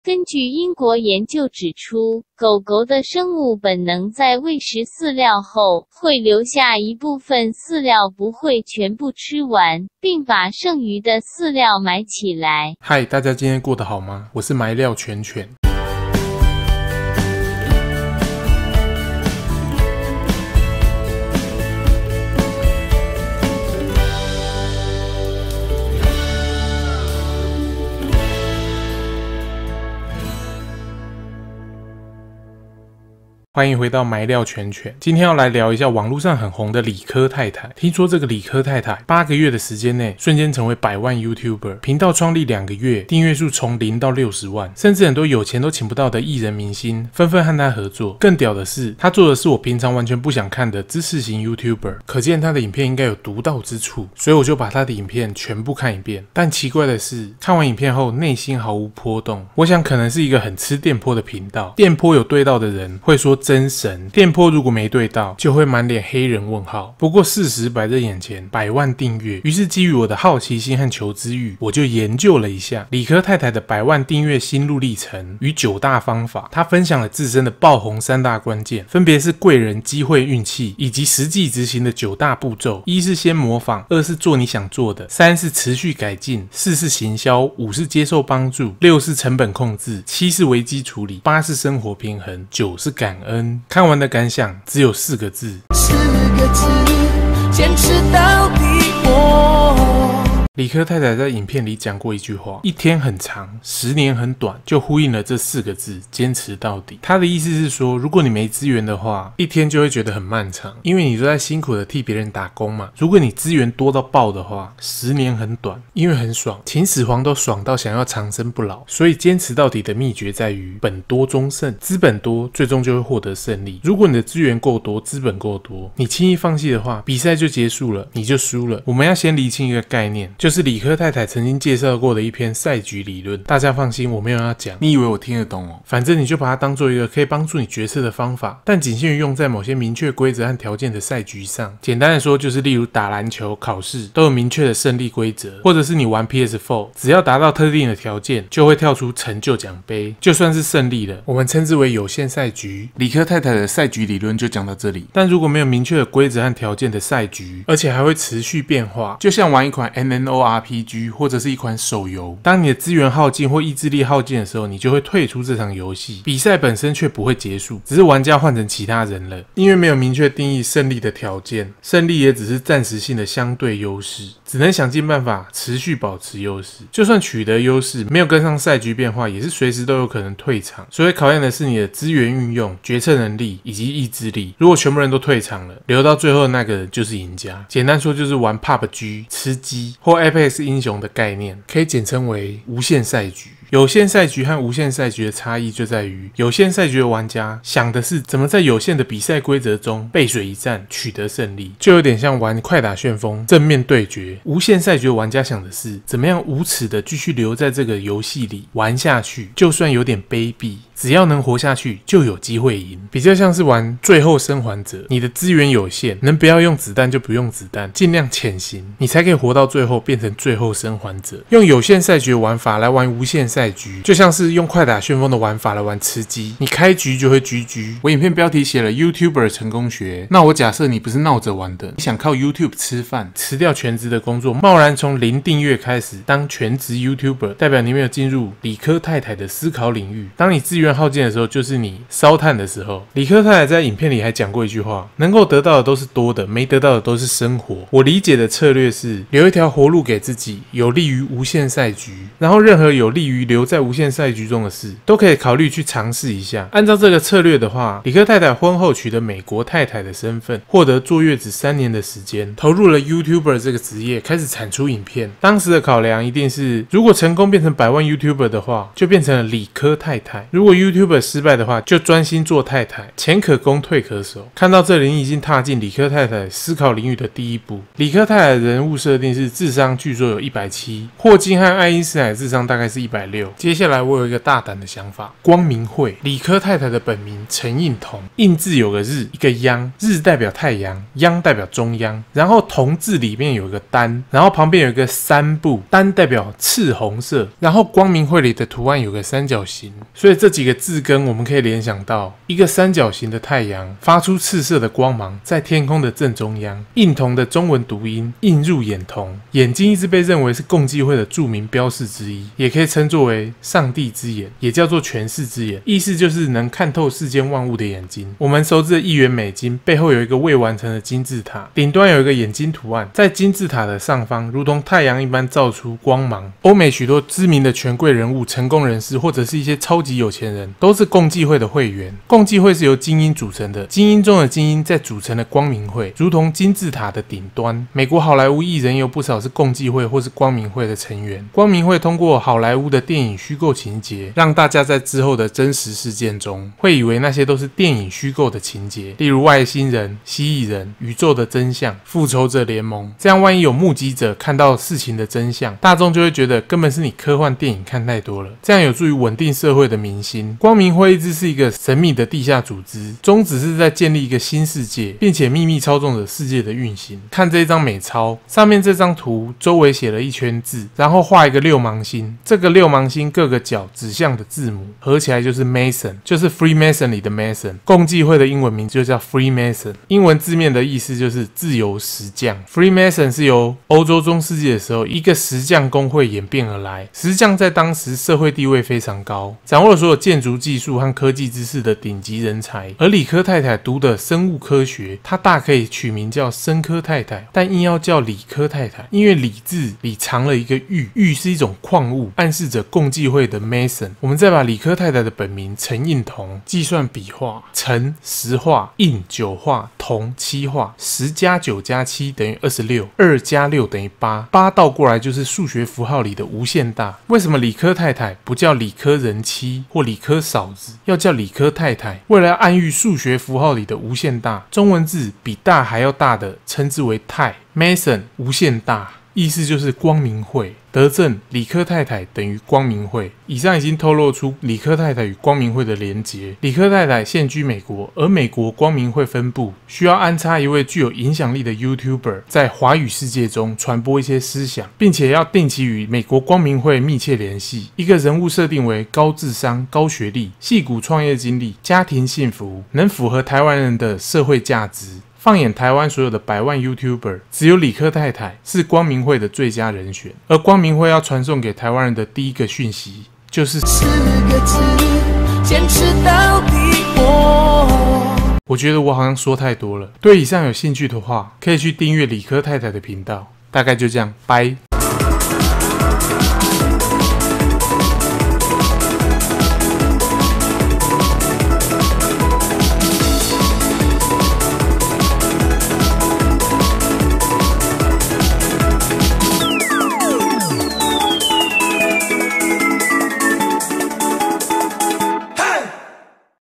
根据英国研究指出，狗狗的生物本能在喂食饲料后，会留下一部分饲料，不会全部吃完，并把剩余的饲料埋起来。嗨，大家今天过得好吗？我是埋料犬犬。欢迎回到埋料犬犬，今天要来聊一下网络上很红的理科太太。听说这个理科太太8个月的时间内，瞬间成为100万 YouTuber， 频道创立2个月，订阅数从0到60万，甚至很多有钱都请不到的艺人明星纷纷和她合作。更屌的是，她做的是我平常完全不想看的知识型 YouTuber， 可见她的影片应该有独到之处，所以我就把她的影片全部看一遍。但奇怪的是，看完影片后内心毫无波动。我想可能是一个很吃电波的频道，电波有对到的人会说真神，电波如果没对到，就会满脸黑人问号。不过事实摆在眼前，100万订阅，于是基于我的好奇心和求知欲，我就研究了一下理科太太的100万订阅心路历程与9大方法。她分享了自身的爆红3大关键，分别是贵人、机会、运气，以及实际执行的9大步骤。1是先模仿，2是做你想做的，3是持续改进，4是行销，5是接受帮助，6是成本控制，7是危机处理，8是生活平衡，9是感恩。看完的感想只有4个字，4个字，坚持到底。理科太太在影片里讲过一句话：一天很长，10年很短，就呼应了这4个字，坚持到底。他的意思是说，如果你没资源的话，一天就会觉得很漫长，因为你都在辛苦的替别人打工嘛。如果你资源多到爆的话，10年很短，因为很爽，秦始皇都爽到想要长生不老。所以坚持到底的秘诀在于本多终胜，资本多，最终就会获得胜利。如果你的资源够多，资本够多，你轻易放弃的话，比赛就结束了，你就输了。我们要先厘清一个概念，就是理科太太曾经介绍过的一篇赛局理论。大家放心，我没有要讲，你以为我听得懂哦？反正你就把它当做一个可以帮助你决策的方法，但仅限于用在某些明确规则和条件的赛局上。简单的说，就是例如打篮球、考试都有明确的胜利规则，或者是你玩 PS4， 只要达到特定的条件，就会跳出成就奖杯，就算是胜利了，我们称之为有限赛局。理科太太的赛局理论就讲到这里。但如果没有明确的规则和条件的赛局，而且还会持续变化，就像玩一款 MMORPG 或者是一款手游，当你的资源耗尽或意志力耗尽的时候，你就会退出这场游戏，比赛本身却不会结束，只是玩家换成其他人了。因为没有明确定义胜利的条件，胜利也只是暂时性的相对优势，只能想尽办法持续保持优势。就算取得优势，没有跟上赛局变化，也是随时都有可能退场。所以考验的是你的资源运用、决策能力以及意志力。如果全部人都退场了，留到最后的那个人就是赢家。简单说就是玩 PUBG、吃鸡或 Apex 英雄的概念，可以简称为无限赛局。有限赛局和无限赛局的差异就在于，有限赛局的玩家想的是怎么在有限的比赛规则中背水一战取得胜利，就有点像玩快打旋风正面对决。无限赛局的玩家想的是怎么样无耻的继续留在这个游戏里玩下去，就算有点卑鄙，只要能活下去就有机会赢。比较像是玩最后生还者，你的资源有限，能不要用子弹就不用子弹，尽量潜行，你才可以活到最后变成最后生还者。用有限赛局的玩法来玩无限赛局，就像是用快打旋风的玩法来玩吃鸡，你开局就会 GG。 我影片标题写了 YouTuber 成功学，那我假设你不是闹着玩的，你想靠 YouTube 吃饭，辞掉全职的工作，贸然从0订阅开始当全职 YouTuber， 代表你没有进入理科太太的思考领域。当你资源耗尽的时候，就是你烧炭的时候。理科太太在影片里还讲过一句话，能够得到的都是多的，没得到的都是生活。我理解的策略是留一条活路给自己，有利于无限赛局，然后任何有利于留在无限赛局中的事都可以考虑去尝试一下。按照这个策略的话，理科太太婚后取得美国太太的身份，获得坐月子3年的时间，投入了 YouTuber 这个职业，开始产出影片。当时的考量一定是，如果成功变成100万 YouTuber 的话，就变成了理科太太；如果 YouTuber 失败的话，就专心做太太，前可攻退可守。看到这里，你已经踏进理科太太思考领域的第一步。理科太太的人物设定是智商据说有170，霍金和爱因斯坦的智商大概是160。接下来我有一个大胆的想法，光明会。理科太太的本名陈映彤，映字有个日，一个央，日代表太阳，央代表中央，然后彤字里面有一个单，然后旁边有一个三部，单代表赤红色，然后光明会里的图案有个三角形，所以这几个字根我们可以联想到一个三角形的太阳发出赤色的光芒，在天空的正中央。映彤的中文读音映入眼瞳，眼睛一直被认为是共济会的著名标示之一，也可以称作为上帝之眼，也叫做权势之眼，意思就是能看透世间万物的眼睛。我们熟知的$1背后有一个未完成的金字塔，顶端有一个眼睛图案，在金字塔的上方如同太阳一般照出光芒。欧美许多知名的权贵人物、成功人士或者是一些超级有钱人都是共济会的会员。共济会是由精英组成的，精英中的精英在组成的光明会，如同金字塔的顶端。美国好莱坞艺人有不少是共济会或是光明会的成员。光明会通过好莱坞的电影虚构情节，让大家在之后的真实事件中会以为那些都是电影虚构的情节，例如外星人、蜥蜴人、宇宙的真相、复仇者联盟。这样万一有目击者看到事情的真相，大众就会觉得根本是你科幻电影看太多了，这样有助于稳定社会的民心。光明会一直是一个神秘的地下组织，宗旨是在建立一个新世界，并且秘密操纵着世界的运行。看这一张美钞，上面这张图周围写了一圈字，然后画一个六芒星，这个六芒星各个角指向的字母合起来就是 Mason， 就是 Freemason 的 Mason。共济会的英文名就叫 Freemason， 英文字面的意思就是自由石匠。Freemason 是由欧洲中世纪的时候一个石匠工会演变而来，石匠在当时社会地位非常高，掌握了所有建筑技术和科技知识的顶级人才。而理科太太读的生物科学，她大可以取名叫生科太太，但硬要叫理科太太，因为理字里藏了一个玉，玉是一种矿物，暗示着共济会的 Mason。我们再把理科太太的本名陈映彤计算笔画，陈10画，映9画，彤7画，10加9加7等于26，2加6等于8， 8倒过来就是数学符号里的无限大。为什么理科太太不叫理科人妻或理科嫂子，要叫理科太太？为了要暗喻数学符号里的无限大，中文字比大还要大的称之为太。 Mason 无限大，意思就是光明会。得证理科太太等于光明会。以上已经透露出理科太太与光明会的连结。理科太太现居美国，而美国光明会分部需要安插一位具有影响力的 YouTuber 在华语世界中传播一些思想，并且要定期与美国光明会密切联系。一个人物设定为高智商、高学历、矽谷创业经历、家庭幸福，能符合台湾人的社会价值。放眼台湾所有的100万 YouTuber， 只有理科太太是光明会的最佳人选。而光明会要传送给台湾人的第一个讯息，就是4个字：坚持到底。我觉得我好像说太多了。对以上有兴趣的话，可以去订阅理科太太的频道。大概就这样，拜。